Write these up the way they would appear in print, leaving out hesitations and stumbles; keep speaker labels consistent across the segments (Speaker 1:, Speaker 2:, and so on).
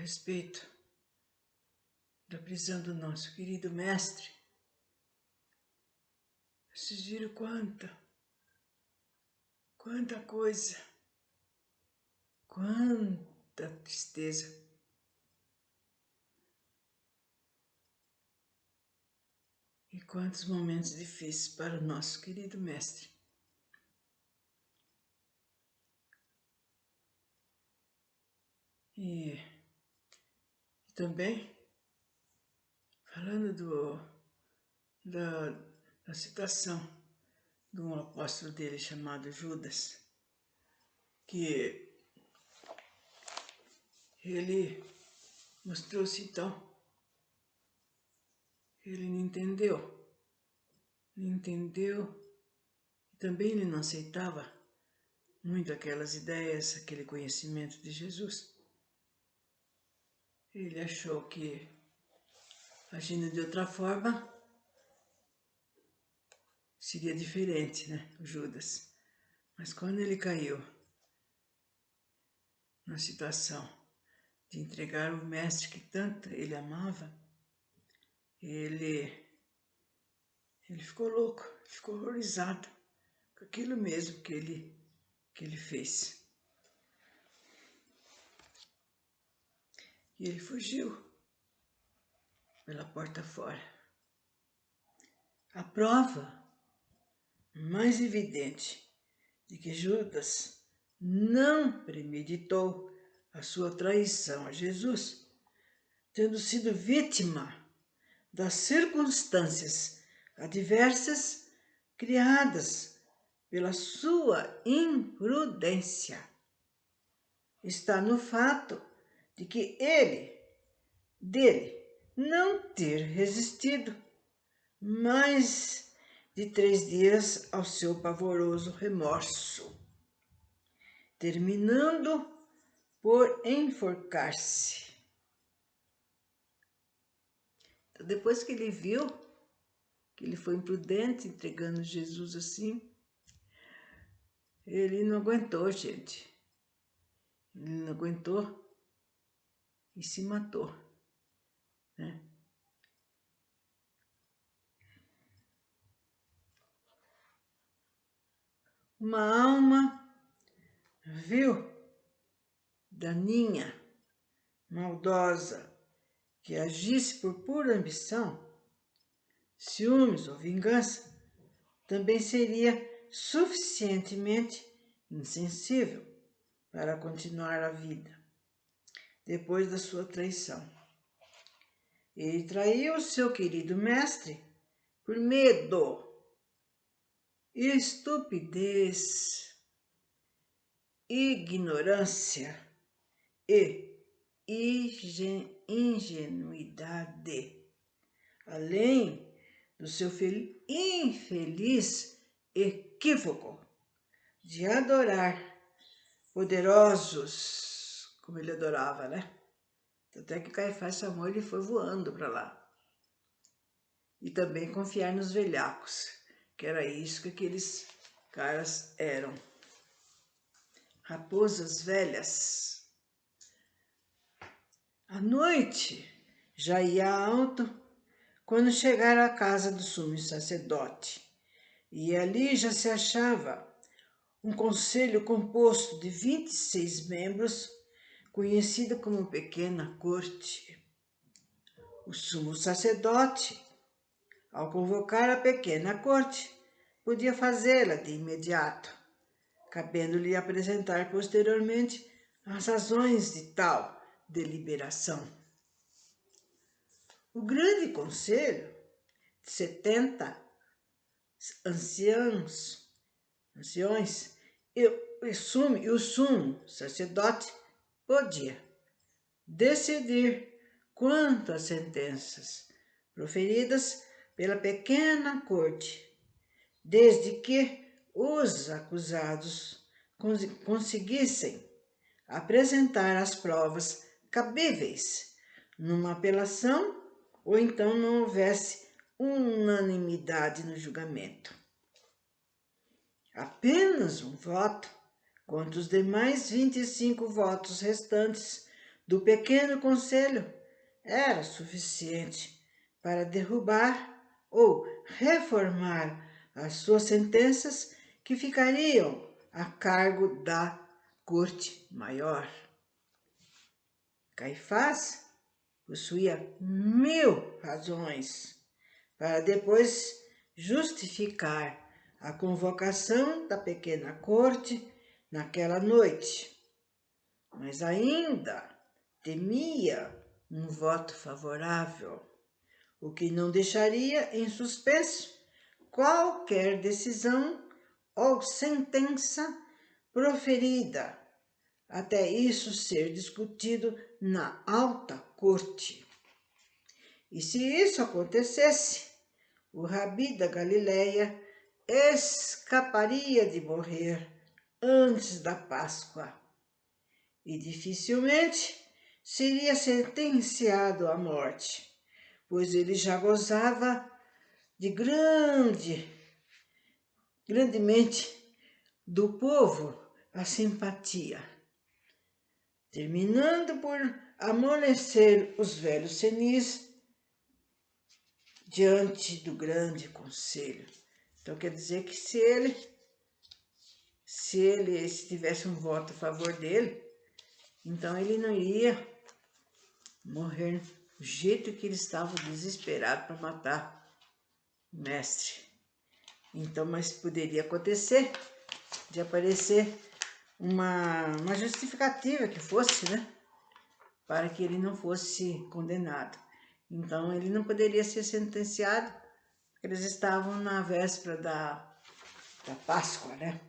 Speaker 1: respeito da prisão do nosso querido mestre. Vocês viram quanta coisa, quanta tristeza. E quantos momentos difíceis para o nosso querido mestre. E também, falando da citação de um apóstolo dele chamado Judas, que ele mostrou-se então, ele não entendeu, e também ele não aceitava muito aquelas ideias, aquele conhecimento de Jesus. Ele achou que, agindo de outra forma, seria diferente, né, o Judas. Mas quando ele caiu na situação de entregar o mestre que tanto ele amava, ele ficou louco, ficou horrorizado com aquilo mesmo que ele fez. E ele fugiu pela porta fora. A prova mais evidente de que Judas não premeditou a sua traição a Jesus, tendo sido vítima das circunstâncias adversas criadas pela sua imprudência, está no fato de que dele não ter resistido mais de 3 dias ao seu pavoroso remorso, terminando por enforcar-se. Então, depois que ele viu que ele foi imprudente, entregando Jesus assim, ele não aguentou, gente. Ele não aguentou e se matou, né? Uma alma vil, daninha, maldosa, que agisse por pura ambição, ciúmes ou vingança, também seria suficientemente insensível para continuar a vida depois da sua traição. Ele traiu o seu querido mestre por medo, estupidez, ignorância e ingenuidade, além do seu infeliz equívoco de adorar poderosos, como ele adorava, né? Até que Caifás chamou, ele foi voando para lá. E também confiar nos velhacos, que era isso que aqueles caras eram. Raposas velhas. A noite já ia alto quando chegaram à casa do sumo sacerdote, e ali já se achava um conselho composto de 26 membros, conhecido como Pequena Corte. O sumo sacerdote, ao convocar a Pequena Corte, podia fazê-la de imediato, cabendo-lhe apresentar posteriormente as razões de tal deliberação. O grande conselho, de 70 anciões e o sumo sacerdote podia decidir quanto às sentenças proferidas pela Pequena Corte, desde que os acusados conseguissem apresentar as provas cabíveis numa apelação ou então não houvesse unanimidade no julgamento. Apenas um voto contra os demais 25 votos restantes do pequeno conselho era suficiente para derrubar ou reformar as suas sentenças que ficariam a cargo da corte maior. Caifás possuía 1000 razões para depois justificar a convocação da pequena corte naquela noite, mas ainda temia um voto favorável, o que não deixaria em suspenso qualquer decisão ou sentença proferida, até isso ser discutido na alta corte. E se isso acontecesse, o Rabi da Galileia escaparia de morrer antes da Páscoa e dificilmente seria sentenciado à morte, pois ele já gozava de grandemente do povo a simpatia, terminando por amolecer os velhos senis diante do grande conselho. Então quer dizer que se tivesse um voto a favor dele, então ele não iria morrer do jeito que ele estava desesperado para matar o mestre. Então, mas poderia acontecer de aparecer uma justificativa que fosse, né, para que ele não fosse condenado. Então, ele não poderia ser sentenciado, porque eles estavam na véspera da Páscoa, né?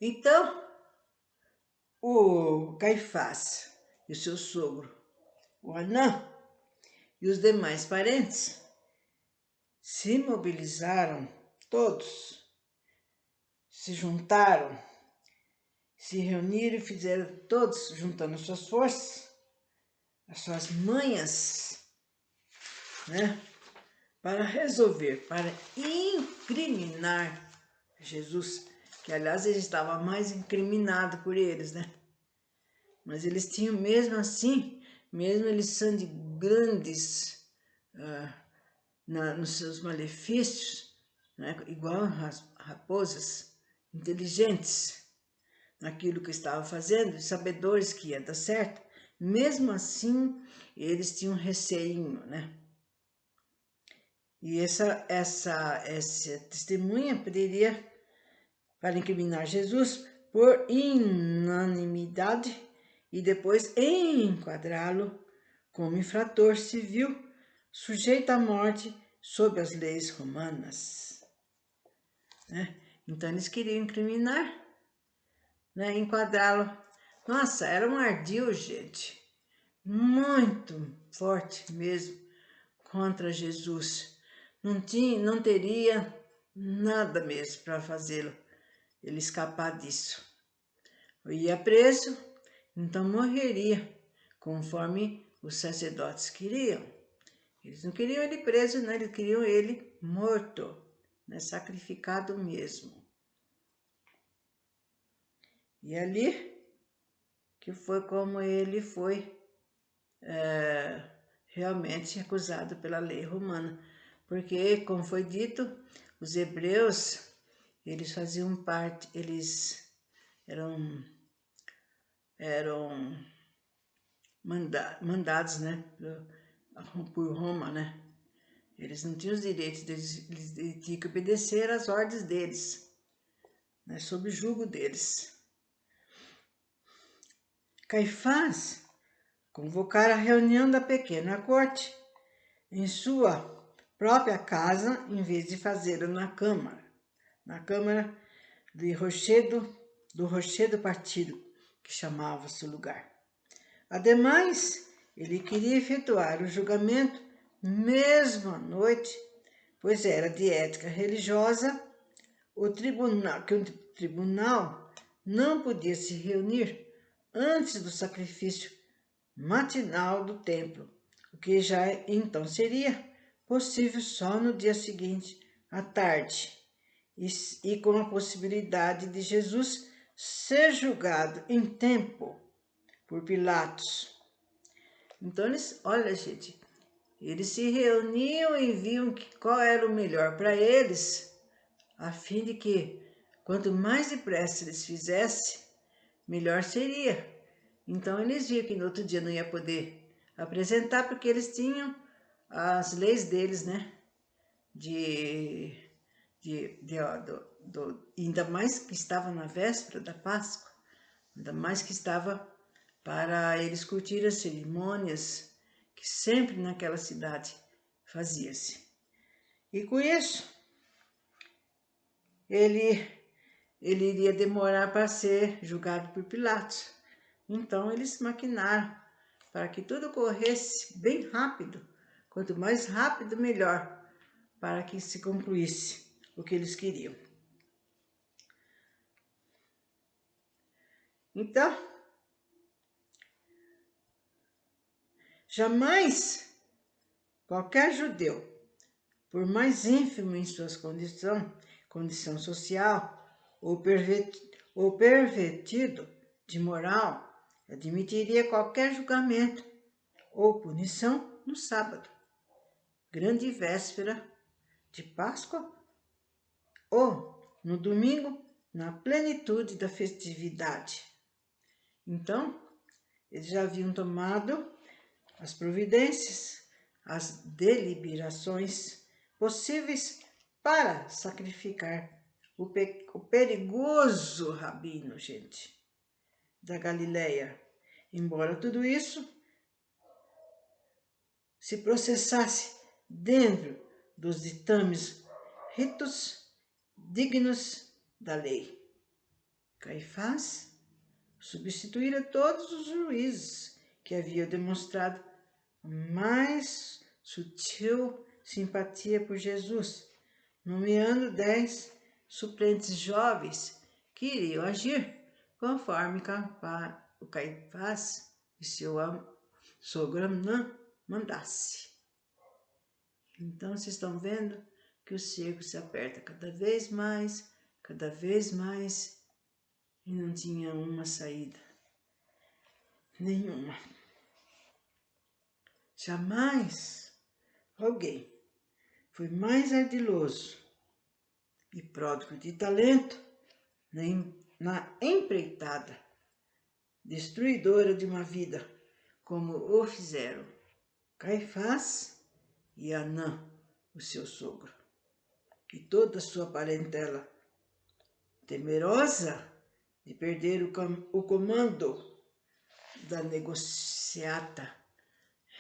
Speaker 1: Então, o Caifás e o seu sogro, o Anã, e os demais parentes se mobilizaram todos, se juntaram, se reuniram e fizeram todos, juntando suas forças, as suas manhas, né, para resolver, para incriminar Jesus, que aliás ele estava mais incriminado por eles, né? Mas eles tinham mesmo assim, mesmo eles sendo grandes nos seus malefícios, né, igual as raposas, inteligentes naquilo que estavam fazendo, sabedores que ia dar certo, mesmo assim eles tinham receio, né? E essa testemunha poderia, para incriminar Jesus por inanimidade e depois enquadrá-lo como infrator civil sujeito à morte sob as leis romanas, né? Então eles queriam incriminar, né, enquadrá-lo. Nossa, era um ardil, gente, muito forte mesmo contra Jesus. Não teria nada mesmo para fazê-lo ele escapar disso. Eu ia preso, então morreria, conforme os sacerdotes queriam. Eles não queriam ele preso, não, eles queriam ele morto, né, sacrificado mesmo. E ali que foi como ele foi realmente acusado pela lei romana. Porque, como foi dito, os hebreus, eles faziam parte, eles eram mandados, né, por Roma, né? Eles não tinham os direitos, eles tinham que obedecer às ordens deles, né, sob o jugo deles. Caifás convocara a reunião da pequena corte em sua própria casa, em vez de fazê-lo na câmara do rochedo partido, que chamava-se o lugar. Ademais, ele queria efetuar o julgamento mesmo à noite, pois era de ética religiosa que o tribunal não podia se reunir antes do sacrifício matinal do templo, o que já então seria possível só no dia seguinte, à tarde, e com a possibilidade de Jesus ser julgado em tempo por Pilatos. Então, olha, gente, eles se reuniam e viam qual era o melhor para eles, a fim de que, quanto mais depressa eles fizessem, melhor seria. Então, eles viam que no outro dia não ia poder apresentar, porque eles tinham as leis deles, né? Ainda mais que estava na véspera da Páscoa, ainda mais que estava para eles curtir as cerimônias que sempre naquela cidade fazia-se. E com isso, ele iria demorar para ser julgado por Pilatos. Então eles maquinaram para que tudo corresse bem rápido, quanto mais rápido melhor, para que se concluísse o que eles queriam. Então, jamais qualquer judeu, por mais ínfimo em sua condição social ou pervertido de moral, admitiria qualquer julgamento ou punição no sábado, grande véspera de Páscoa, ou no domingo, na plenitude da festividade. Então, eles já haviam tomado as providências, as deliberações possíveis para sacrificar o perigoso rabino, gente, da Galileia. Embora tudo isso se processasse dentro dos ditames ritos dignos da lei. Caifás substituíra todos os juízes que haviam demonstrado mais sutil simpatia por Jesus, nomeando 10 suplentes jovens que iriam agir conforme o Caifás e seu sogro Amã mandasse. Então, vocês estão vendo que o cerco se aperta cada vez mais, e não tinha uma saída, nenhuma. Jamais alguém foi mais ardiloso e pródigo de talento na empreitada destruidora de uma vida, como o fizeram Caifás e Anã, o seu sogro, e toda a sua parentela, temerosa de perder o comando da negociata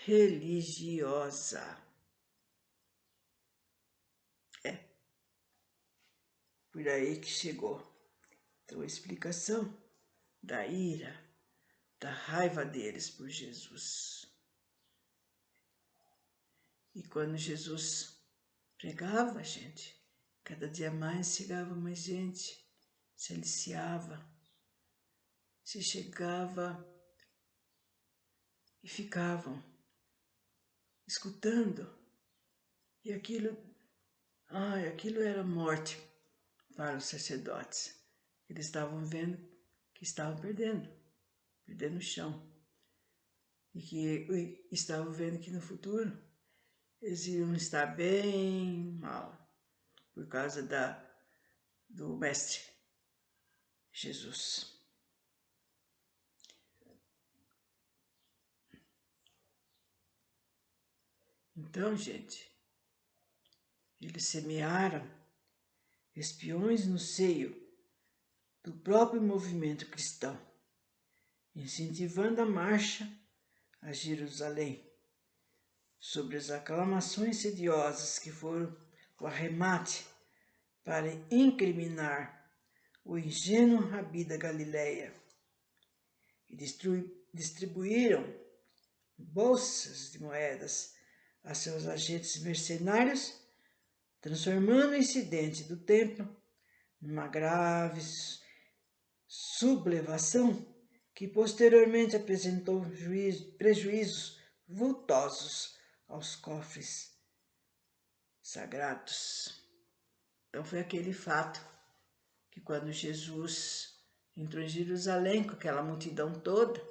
Speaker 1: religiosa. É por aí que chegou. Então, a explicação da ira, da raiva deles por Jesus. E quando Jesus pregava, gente, cada dia mais chegava mais gente, se aliciava, se chegava e ficavam escutando. E aquilo era morte para os sacerdotes. Eles estavam vendo que estavam perdendo o chão. E que estavam vendo que no futuro eles iam estar bem mal por causa do Mestre Jesus. Então, gente, eles semearam espiões no seio do próprio movimento cristão, incentivando a marcha a Jerusalém, sobre as aclamações sediosas que foram o arremate para incriminar o ingênuo rabi da Galileia, e distribuíram bolsas de moedas a seus agentes mercenários, transformando o incidente do templo numa grave sublevação que posteriormente apresentou prejuízos vultosos aos cofres sagrados. Então foi aquele fato que quando Jesus entrou em Jerusalém com aquela multidão toda,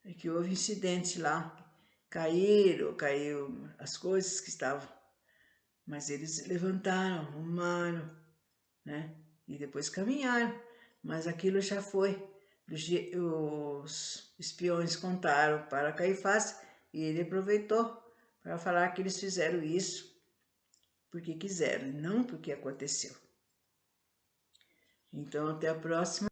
Speaker 1: é que houve incidente lá, caiu as coisas que estavam, mas eles levantaram, arrumaram, né? E depois caminharam, mas aquilo já foi. Os espiões contaram para Caifás e ele aproveitou para falar que eles fizeram isso porque quiseram, não porque aconteceu. Então, até a próxima.